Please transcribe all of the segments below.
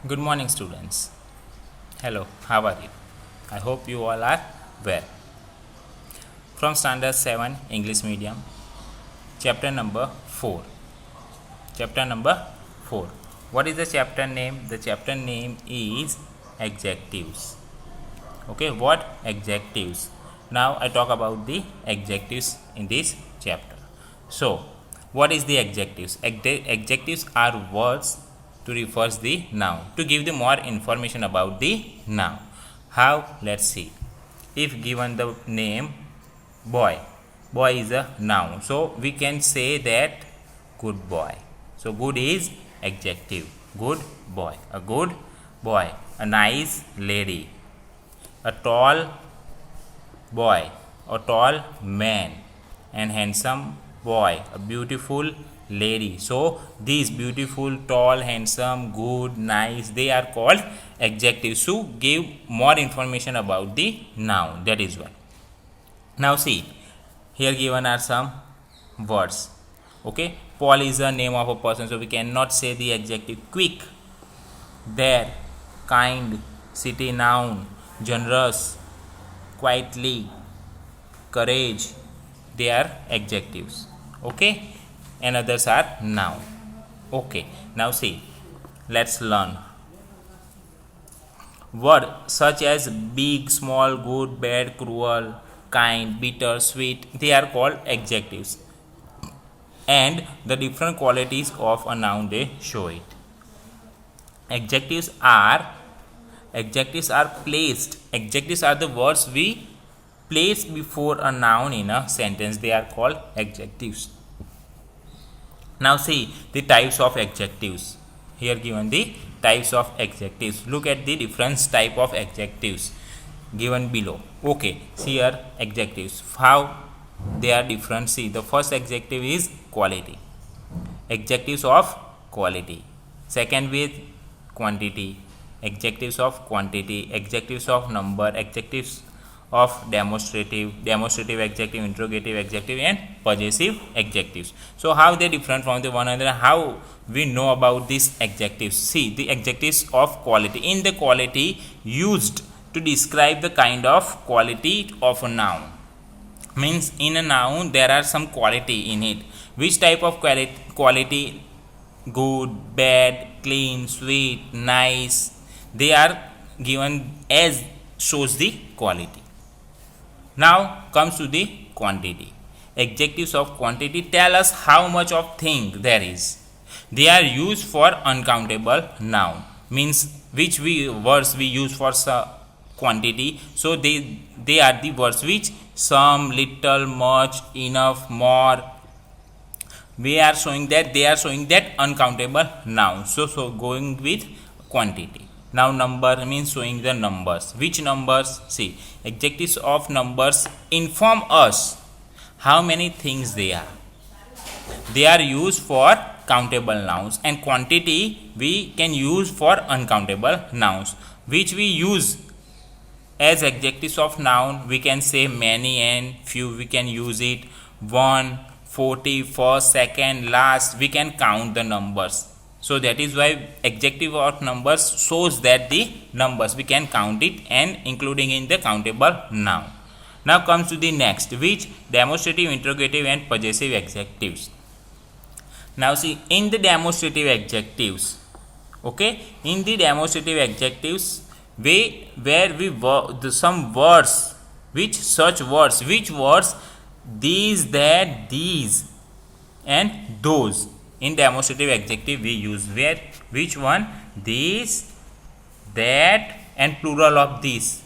Good morning, students. Hello, how are you? I hope you all are well. From Standard 7 English Medium, chapter number 4. Chapter number 4. What is the chapter name? The chapter name is Adjectives. Okay, what? Adjectives. Now I talk about the adjectives in this chapter. So, what is the adjectives? Adjectives are words to refer the noun, to give the more information about the noun. How? Let's see. If given the name boy, boy is a noun, so we can say that good boy. So good is adjective. Good boy, a good boy, a nice lady, a tall boy, a tall man, and handsome boy, a beautiful lady. So these beautiful, tall, handsome, good, nice, they are called adjectives to give more information about the noun. That is why. Now see, here given are some words. Okay, Paul is the name of a person, so we cannot say the adjective. Quick, there, kind, city noun, generous, quietly, courage, they are adjectives. Okay, and others are noun. Okay, now see, let's learn. Words such as big, small, good, bad, cruel, kind, bitter, sweet, they are called adjectives, and the different qualities of a noun they show it. Adjectives are placed. Adjectives are the words we place before a noun in a sentence. They are called adjectives. Now see the types of adjectives. Here given the types of adjectives. Look at the different type of adjectives given below. Okay, see here adjectives. How they are different. See, the first adjective is quality. Adjectives of quality. Second with quantity. Adjectives of quantity. Adjectives of number. Adjectives of demonstrative adjective, interrogative adjective, and possessive adjectives. So how they different from the one another? How we know about these adjectives? See, the adjectives of quality. In the quality used to describe the kind of quality of a noun. Means in a noun there are some quality in it. Which type of quality? Good, bad, clean, sweet, nice. They are given as shows the quality. Now comes to the quantity. Adjectives of quantity tell us how much of thing there is. They are used for uncountable noun. Means which words we use for quantity. So they are the words which some, little, much, enough, more. They are showing that uncountable noun. So going with quantity. Now number means showing the numbers. Which numbers? See, adjectives of numbers inform us how many things they are. They are used for countable nouns, and quantity we can use for uncountable nouns. Which we use as adjectives of noun, we can say many and few. We can use it 1, 40, first, second, last. We can count the numbers. So that is why adjective of numbers shows that the numbers we can count it and including in the countable noun. Now comes to the next, which demonstrative, interrogative, and possessive adjectives. Now see, in the demonstrative adjectives, okay, in the demonstrative adjectives, some words, which words, these, that, these, and those. In demonstrative adjective we use which one? These, that, and plural of these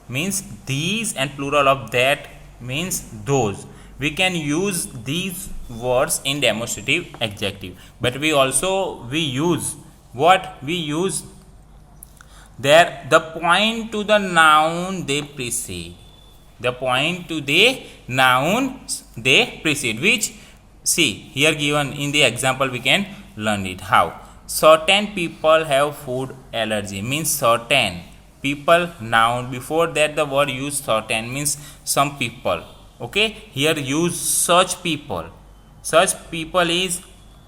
means these, and plural of that means those. We can use these words in demonstrative adjective, but we use what? We use there the point to the noun they precede. The point to the nouns they precede. Which, see, here given in the example we can learn it. How? Certain people have food allergy. Means certain people, noun. Before that the word used certain means some people. Okay, here use such people. Such people is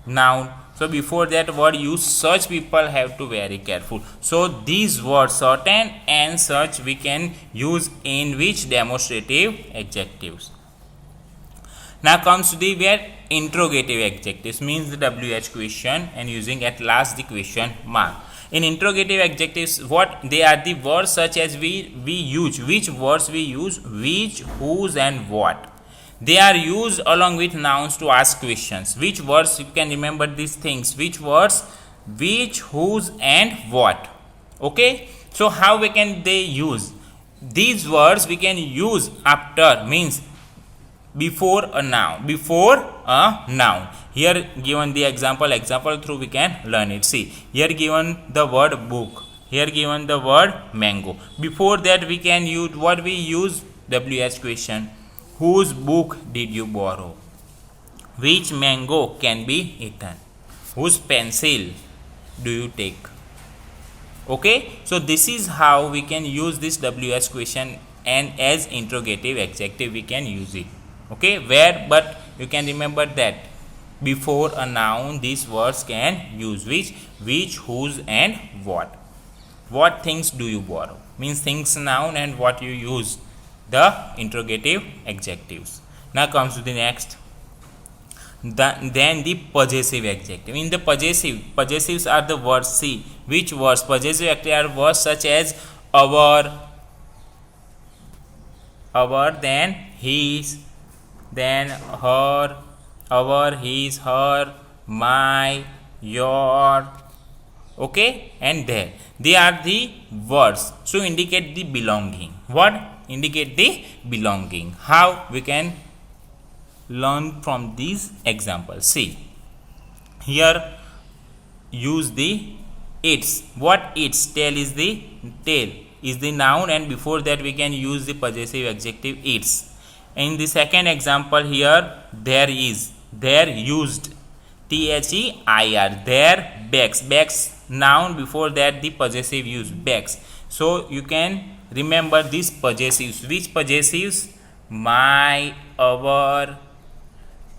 noun. So before that word use, such people have to very careful. So these words certain and such we can use in which demonstrative adjectives. Now comes to the where interrogative adjectives, means the WH question and using at last the question mark. In interrogative adjectives, what they are, the words such as we use, which words we use, which, whose and what. They are used along with nouns to ask questions. Which words, you can remember these things, which words, which, whose and what. Okay, so how we can they use these words? We can use after, means before a noun, here given the example through we can learn it. See, here given the word book, here given the word mango. Before that we can use what we use, WH question. Whose book did you borrow? Which mango can be eaten? Whose pencil do you take? Okay, so this is how we can use this WH question, and as interrogative adjective we can use it. Okay, where, but you can remember that before a noun these words can use which, whose and what. What things do you borrow, means things noun, and what you use, the interrogative adjectives. Now comes to the next. Then the possessive adjective. In the possessives are the words. See, which words? Possessive adjectives are words such as our, then his, then her, our, his, her, my, your, okay, and their. They are the words to indicate the belonging. What? Indicate the belonging. How we can learn from these examples? See, here use the its. What its? Tail is the noun, and before that we can use the possessive adjective its. In the second example here, there is, there used, THEIR, there bags noun, before that the possessive use bags. So you can remember these possessives. Which possessives? My, our,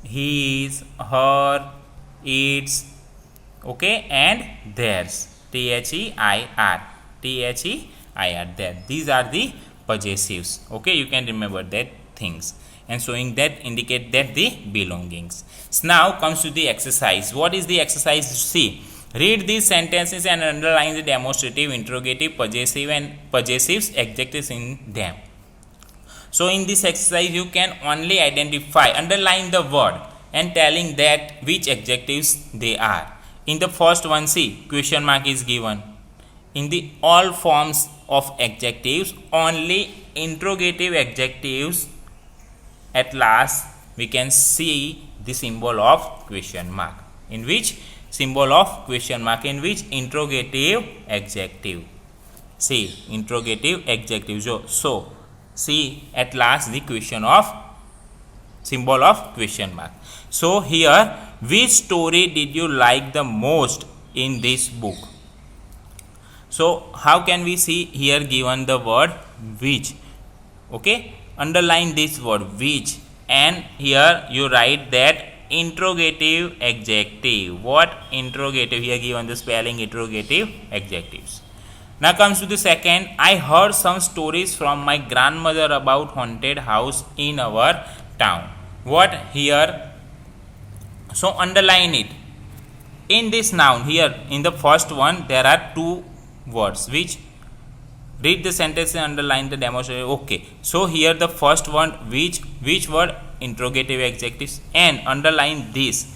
his, her, its, okay, and theirs, THEIR, there. These are the possessives. Okay, you can remember that things, and showing that indicate that the belongings. So now comes to the exercise. What is the exercise? See, read these sentences and underline the demonstrative, interrogative, possessive and possessives adjectives in them. So in this exercise you can only identify, underline the word and telling that which adjectives they are. In the first one, see, question mark is given. In the all forms of adjectives, only interrogative adjectives, at last we can see the symbol of question mark. In which symbol of question mark? In which interrogative adjective? See, interrogative adjective. So see at last the question of symbol of question mark. So here, which story did you like the most in this book? So how can we see? Here given the word which. Okay, underline this word which, and here you write that interrogative adjective. What? Interrogative. Here given the spelling interrogative adjectives. Now comes to the second. I heard some stories from my grandmother about haunted house in our town. What here? So underline it. In this noun, here in the first one there are two words. Which? Read the sentence and underline the demonstration. Okay, so here the first one, which word? Interrogative adjectives, and underline this.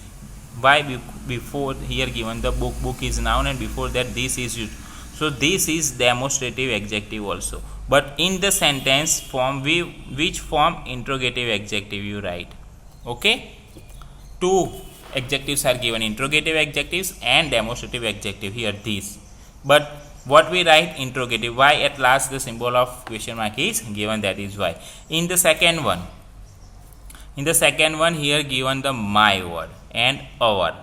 Why? Before here given the book is noun, and before that this is used. So this is demonstrative adjective also, but in the sentence form, which form? Interrogative adjective you write. Okay, two adjectives are given, interrogative adjectives and demonstrative adjective. Here these, but what we write? Interrogative. Why? At last the symbol of question mark is given, that is why. In the second one, here given the my word and our.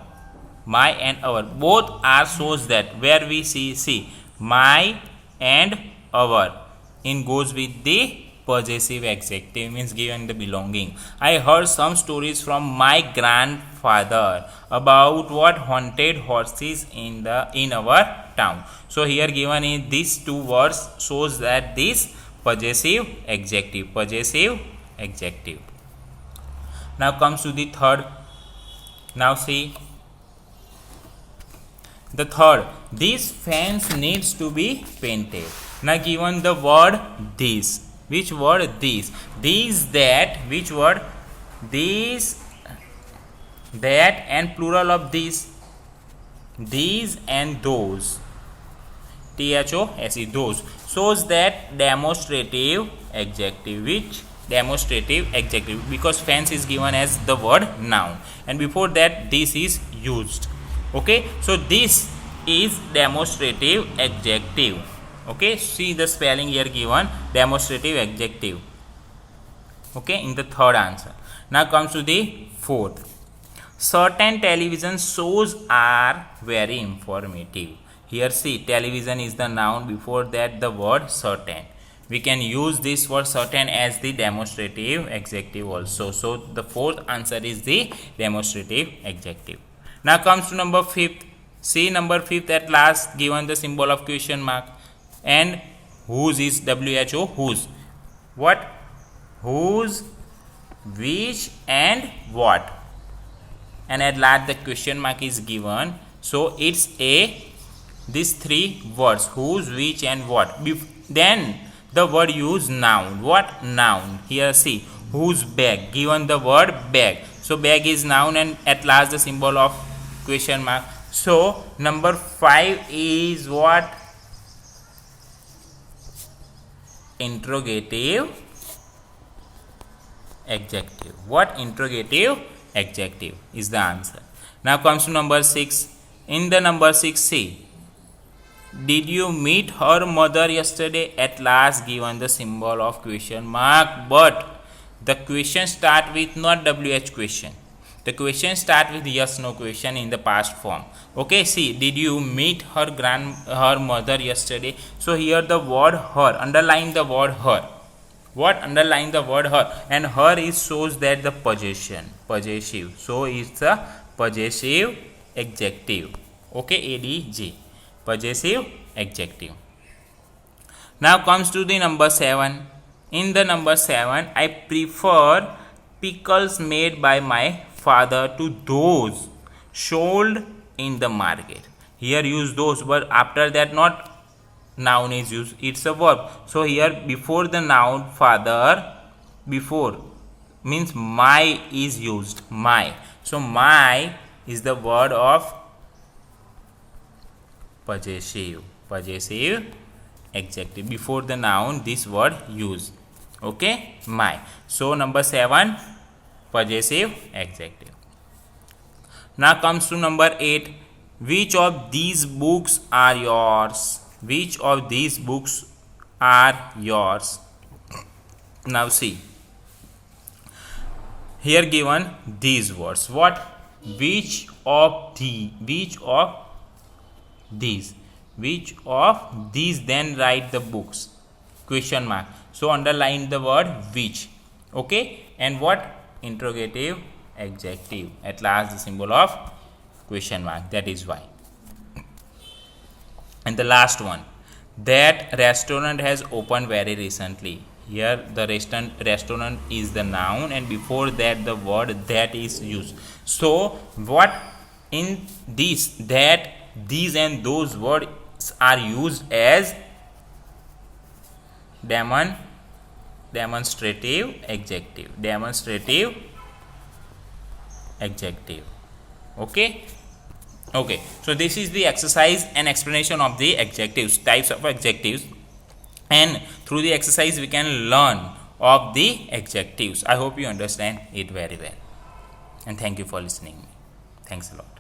My and our both are shows that where we see my and our in goes with the possessive adjective, means given the belonging. I heard some stories from my grandfather father about what haunted horses in our town. So here given in these two words shows that this possessive adjective. Now comes to the third. Now see the third. This fence needs to be painted. Now given the word this. Which word this? These, that. Which word? These, that, and plural of these. These and those. THOSE, those. Shows that demonstrative adjective. Which demonstrative adjective? Because fence is given as the word noun, and before that this is used. Okay, so this is demonstrative adjective. Okay, see the spelling here given, demonstrative adjective. Okay, in the third answer. Now comes to the fourth. Certain television shows are very informative. Here see, television is the noun, before that the word certain. We can use this word certain as the demonstrative adjective also. So the fourth answer is the demonstrative adjective. Now comes to number fifth. See number fifth at last given the symbol of question mark. And whose is WHO, whose. What? Whose, which, and what. And at last the question mark is given. So it's these three words, whose, which, and what. Then the word use noun. What noun? Here see, whose bag, given the word bag. So bag is noun, and at last the symbol of question mark. So number 5 is what? Interrogative adjective. What? Interrogative adjective is the answer. Now comes to number 6. In the number 6, see, did you meet her mother yesterday? At last given the symbol of question mark, but the question start with not WH question. The question start with yes no question in the past form. Okay, see, did you meet her mother yesterday? So here the word her, underline the word her. What? Underline the word her, and her is shows that the possession, possessive. So it's a possessive adjective. Okay, ADJ, possessive adjective. Now comes to the number 7. In the number 7, I prefer pickles made by my father to those sold in the market. Here use those, but after that not noun is used, it's a verb. So here before the noun father, before means my is used, my. So my is the word of possessive adjective. Before the noun this word used. Okay, my. So number 7, possessive adjective. Now comes to number 8. Which of these books are yours? Which of these books are yours? Now see, here given these words. What? Which of these? Which of these? Then write the books, question mark. So underline the word which. Okay, and what? Interrogative adjective. At last the symbol of question mark. That is why. And the last one, that restaurant has opened very recently. Here the restaurant is the noun, and before that the word that is used. So what? In this, that, these, and those words are used as demonstrative adjective. Okay. Okay, so this is the exercise and explanation of the adjectives, types of adjectives, and through the exercise we can learn of the adjectives. I hope you understand it very well, and thank you for listening. Thanks a lot.